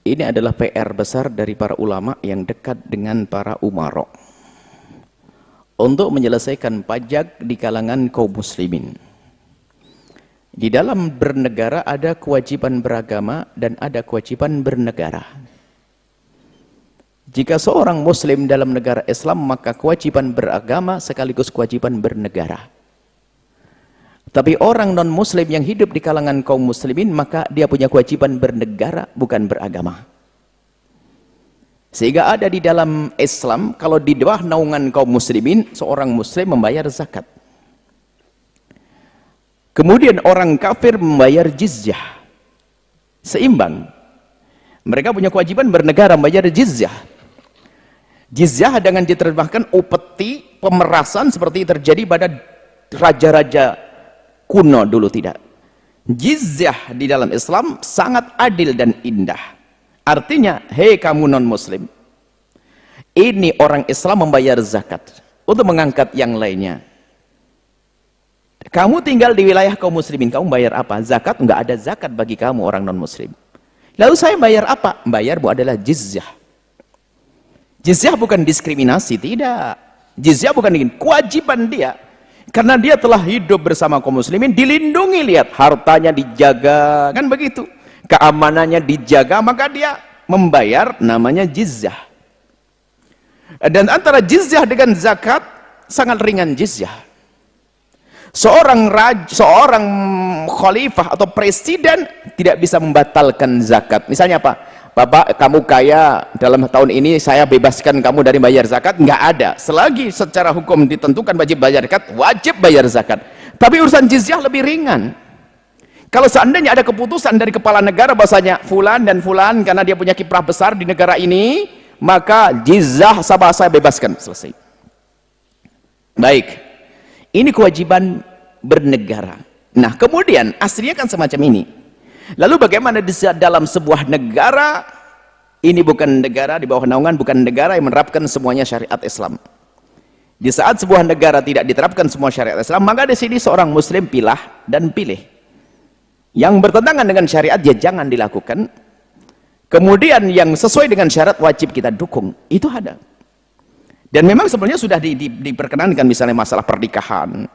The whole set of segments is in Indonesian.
Ini adalah PR besar dari para ulama yang dekat dengan para umara untuk menyelesaikan pajak di kalangan kaum muslimin. Di dalam bernegara ada kewajiban beragama dan ada kewajiban bernegara. Jika seorang muslim dalam negara Islam, maka kewajiban beragama sekaligus kewajiban bernegara. Tapi orang non-muslim yang hidup di kalangan kaum muslimin, maka dia punya kewajiban bernegara, bukan beragama. Sehingga ada di dalam Islam, kalau di bawah naungan kaum muslimin, seorang muslim membayar zakat. Kemudian orang kafir membayar jizyah. Seimbang. Mereka punya kewajiban bernegara, membayar jizyah. Jizyah dengan diterjemahkan upeti, pemerasan seperti terjadi pada raja-raja kuno dulu, tidak. Jizyah di dalam Islam sangat adil dan indah. Artinya, hei kamu non-muslim, ini orang Islam membayar zakat untuk mengangkat yang lainnya. Kamu tinggal di wilayah kaum muslimin, kamu bayar apa? Zakat? Enggak ada zakat bagi kamu orang non-muslim. Lalu saya bayar apa? Bayarmu adalah jizyah. Jizyah bukan diskriminasi, tidak. Jizyah bukan kewajiban dia. Karena dia telah hidup bersama kaum muslimin, dilindungi, lihat, hartanya dijaga, kan begitu. Keamanannya dijaga, maka dia membayar namanya jizyah. Dan antara jizyah dengan zakat sangat ringan jizyah. Seorang khalifah atau presiden tidak bisa membatalkan zakat. Misalnya apa? Bapak, kamu kaya, dalam tahun ini saya bebaskan kamu dari bayar zakat. Nggak ada. Selagi secara hukum ditentukan wajib bayar zakat, wajib bayar zakat. Tapi urusan jizyah lebih ringan. Kalau seandainya ada keputusan dari kepala negara bahasanya fulan dan fulan karena dia punya kiprah besar di negara ini, maka jizyah saya bebaskan, selesai. Baik. Ini kewajiban bernegara. Nah, kemudian aslinya kan semacam ini. Lalu bagaimana di dalam sebuah negara, ini bukan negara di bawah naungan, bukan negara yang menerapkan semuanya syariat Islam. Di saat sebuah negara tidak diterapkan semua syariat Islam, maka di sini seorang muslim pilah dan pilih. Yang bertentangan dengan syariat ya jangan dilakukan. Kemudian yang sesuai dengan syarat wajib kita dukung. Itu ada. Dan memang sebenarnya sudah diperkenankan, misalnya masalah pernikahan,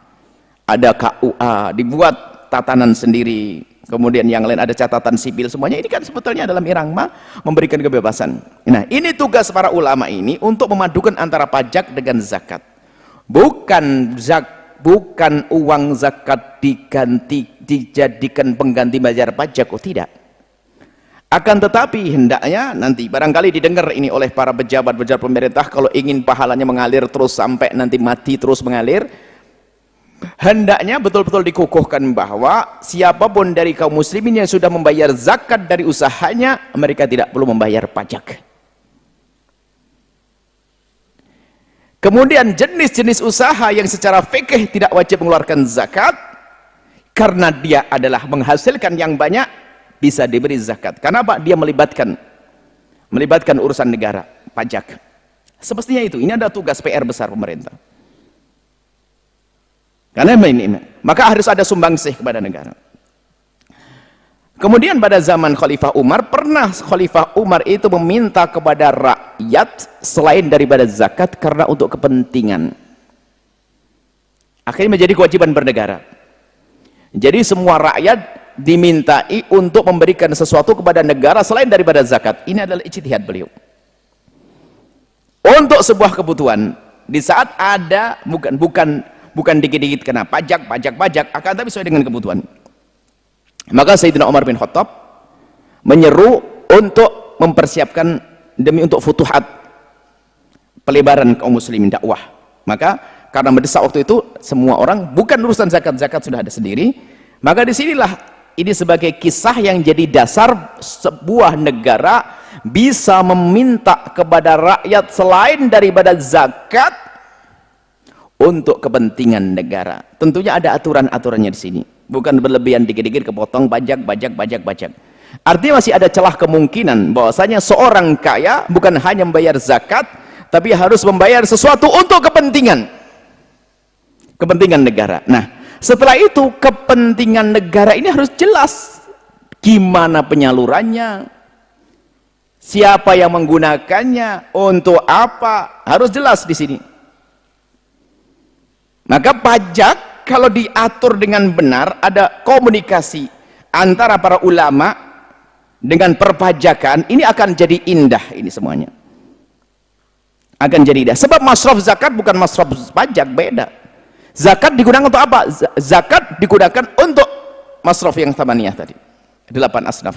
ada KUA, dibuat tatanan sendiri, kemudian yang lain ada catatan sipil, semuanya ini kan sebetulnya dalam irama memberikan kebebasan. Nah, ini tugas para ulama ini untuk memadukan antara pajak dengan zakat. Bukan uang zakat dijadikan pengganti bayar pajak, oh tidak. Akan tetapi hendaknya nanti barangkali didengar ini oleh para pejabat-pejabat pemerintah, kalau ingin pahalanya mengalir terus sampai nanti mati terus mengalir, hendaknya betul-betul dikukuhkan bahwa siapapun dari kaum muslimin yang sudah membayar zakat dari usahanya, mereka tidak perlu membayar pajak. Kemudian jenis-jenis usaha yang secara fikih tidak wajib mengeluarkan zakat, karena dia adalah menghasilkan yang banyak, bisa diberi zakat. Karena apa? Dia melibatkan urusan negara, pajak. Semestinya itu. Ini ada tugas PR besar pemerintah. Karena ini, maka harus ada sumbangsih kepada negara. Kemudian pada zaman Khalifah Umar, pernah Khalifah Umar itu meminta kepada rakyat selain daripada zakat karena untuk kepentingan. Akhirnya menjadi kewajiban bernegara. Jadi semua rakyat dimintai untuk memberikan sesuatu kepada negara selain daripada zakat. Ini adalah ijtihad beliau. Untuk sebuah kebutuhan, di saat ada bukan dikit-dikit kena pajak, akan tapi sesuai dengan kebutuhan. Maka Sayyidina Umar bin Khattab menyeru untuk mempersiapkan untuk futuhat, pelebaran kaum muslimin, dakwah. Maka karena mendesak waktu itu semua orang, bukan urusan zakat sudah ada sendiri, maka disinilah ini sebagai kisah yang jadi dasar sebuah negara bisa meminta kepada rakyat selain daripada zakat untuk kepentingan negara. Tentunya ada aturan-aturannya di sini. Bukan berlebihan dikit-dikit kepotong pajak. Artinya masih ada celah kemungkinan bahwasanya seorang kaya bukan hanya membayar zakat, tapi harus membayar sesuatu untuk kepentingan negara. Nah, setelah itu kepentingan negara ini harus jelas gimana penyalurannya, siapa yang menggunakannya, untuk apa, harus jelas di sini. Maka pajak kalau diatur dengan benar, ada komunikasi antara para ulama dengan perpajakan, ini akan jadi indah, ini semuanya akan jadi indah. Sebab masraf zakat bukan masraf pajak, beda. Zakat digunakan untuk apa? Zakat digunakan untuk masraf yang thamaniyah tadi, 8 asnaf.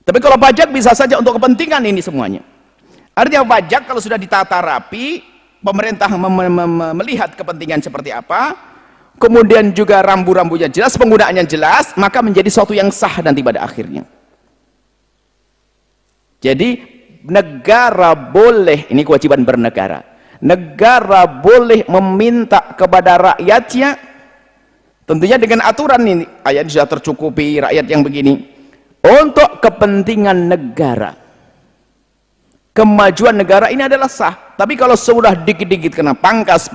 Tapi kalau pajak bisa saja untuk kepentingan ini semuanya. Artinya pajak kalau sudah ditata rapi, pemerintah melihat kepentingan seperti apa, kemudian juga rambu-rambunya jelas, penggunaannya jelas, maka menjadi sesuatu yang sah nanti pada akhirnya. Jadi negara boleh, ini kewajiban bernegara, negara boleh meminta kepada rakyatnya, tentunya dengan aturan ini, ayat sudah tercukupi rakyat yang begini, untuk kepentingan negara, kemajuan negara ini adalah sah. Tapi kalau sudah dikit-dikit kena pangkas,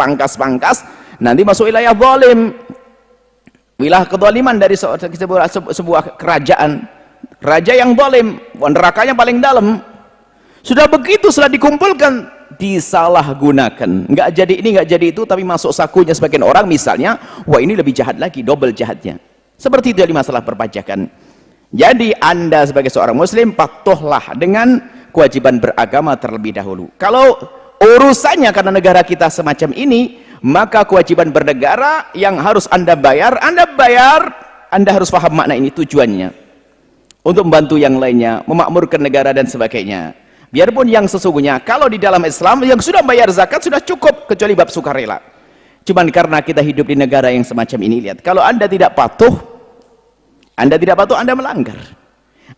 nanti masuk wilayah zalim, wilayah kezaliman dari sebuah kerajaan, raja yang zalim, nerakanya paling dalam. Sudah begitu, sudah dikumpulkan, disalahgunakan, nggak jadi ini, nggak jadi itu, tapi masuk sakunya sebagian orang, misalnya, wah ini lebih jahat lagi, double jahatnya. Seperti itu di masalah perpajakan. Jadi Anda sebagai seorang muslim, patuhlah dengan kewajiban beragama terlebih dahulu. Kalau urusannya karena negara kita semacam ini, maka kewajiban bernegara yang harus Anda bayar, Anda harus paham makna ini, tujuannya untuk membantu yang lainnya, memakmurkan negara dan sebagainya. Biarpun yang sesungguhnya, kalau di dalam Islam yang sudah bayar zakat sudah cukup, kecuali bab sukarela. Cuman karena kita hidup di negara yang semacam ini, lihat, kalau Anda tidak patuh, Anda melanggar.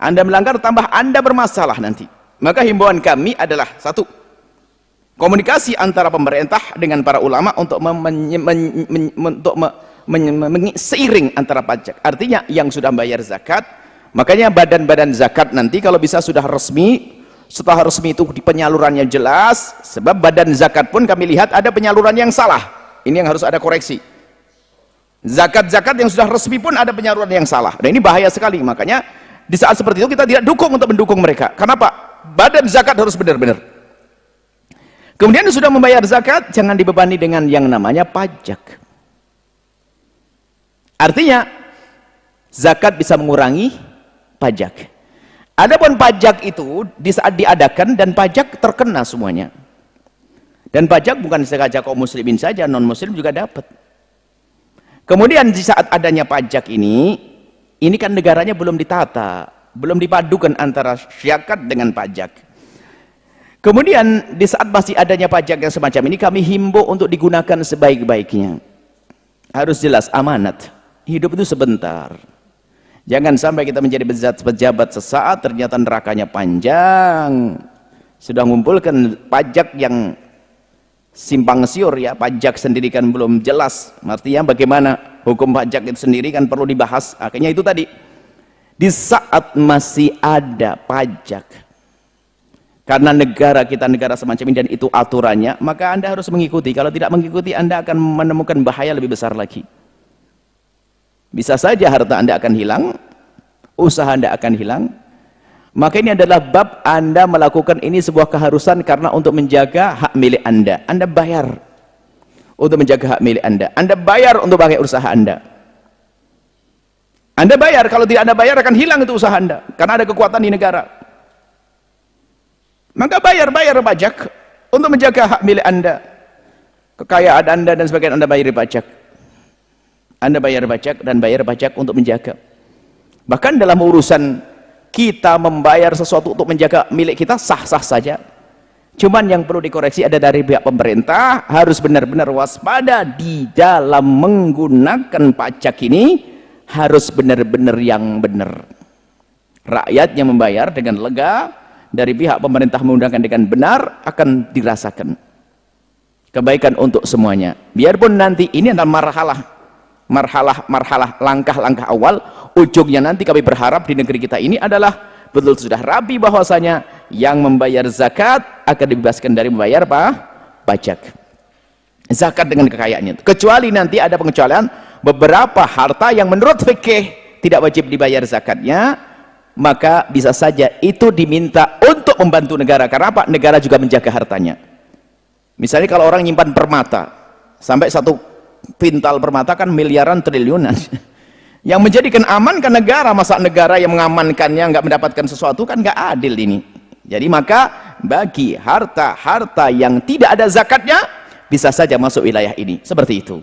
Anda melanggar, tambah Anda bermasalah nanti. Maka himbauan kami adalah satu, komunikasi antara pemerintah dengan para ulama untuk seiring antara pajak. Artinya yang sudah bayar zakat, makanya badan-badan zakat nanti kalau bisa sudah resmi. Setelah resmi itu penyalurannya jelas, sebab badan zakat pun kami lihat ada penyaluran yang salah. Ini yang harus ada koreksi. Zakat-zakat yang sudah resmi pun ada penyaluran yang salah. Dan ini bahaya sekali. Makanya di saat seperti itu kita tidak dukung untuk mendukung mereka. Kenapa? Badan zakat harus benar-benar. Kemudian sudah membayar zakat, jangan dibebani dengan yang namanya pajak. Artinya zakat bisa mengurangi pajak. Adapun pajak itu di saat diadakan, dan pajak terkena semuanya. Dan pajak bukan sengaja kaum muslimin saja, non muslim juga dapat. Kemudian di saat adanya pajak ini kan negaranya belum ditata, belum dipadukan antara zakat dengan pajak. Kemudian di saat masih adanya pajak yang semacam ini, kami himbau untuk digunakan sebaik-baiknya. Harus jelas amanat. Hidup itu sebentar. Jangan sampai kita menjadi pejabat sesaat, ternyata nerakanya panjang. Sudah mengumpulkan pajak yang simpang siur, ya, pajak sendiri kan belum jelas. Artinya bagaimana hukum pajak itu sendiri kan perlu dibahas. Akhirnya itu tadi, di saat masih ada pajak, karena negara kita negara semacam ini dan itu aturannya, maka Anda harus mengikuti. Kalau tidak mengikuti, Anda akan menemukan bahaya lebih besar lagi. Bisa saja harta Anda akan hilang, usaha Anda akan hilang. Maka ini adalah bab Anda melakukan ini sebuah keharusan karena untuk menjaga hak milik Anda. Anda bayar untuk menjaga hak milik Anda. Anda bayar untuk pakai usaha Anda. Anda bayar, kalau tidak Anda bayar akan hilang itu usaha Anda. Karena ada kekuatan di negara. Maka bayar pajak untuk menjaga hak milik Anda. Kekayaan Anda dan sebagainya Anda bayar pajak. Anda bayar pajak dan bayar pajak untuk menjaga. Bahkan dalam urusan kita membayar sesuatu untuk menjaga milik kita, sah-sah saja. Cuman yang perlu dikoreksi ada dari pihak pemerintah, harus benar-benar waspada di dalam menggunakan pajak ini, harus benar-benar yang benar. Rakyatnya membayar dengan lega, dari pihak pemerintah menggunakan dengan benar, akan dirasakan kebaikan untuk semuanya. Biarpun nanti ini adalah marhalah langkah-langkah awal, ujungnya nanti kami berharap di negeri kita ini adalah betul sudah rapi bahwasanya yang membayar zakat akan dibebaskan dari membayar pajak. Zakat dengan kekayaannya. Kecuali nanti ada pengecualian beberapa harta yang menurut fikih tidak wajib dibayar zakatnya, maka bisa saja itu diminta untuk membantu negara. Karena apa? Negara juga menjaga hartanya. Misalnya kalau orang nyimpan permata, sampai 1 pintal permata kan miliaran, triliunan. Yang menjadikan aman kan negara. Masa negara yang mengamankannya nggak mendapatkan sesuatu, kan nggak adil ini. Jadi maka bagi harta-harta yang tidak ada zakatnya bisa saja masuk wilayah ini, seperti itu.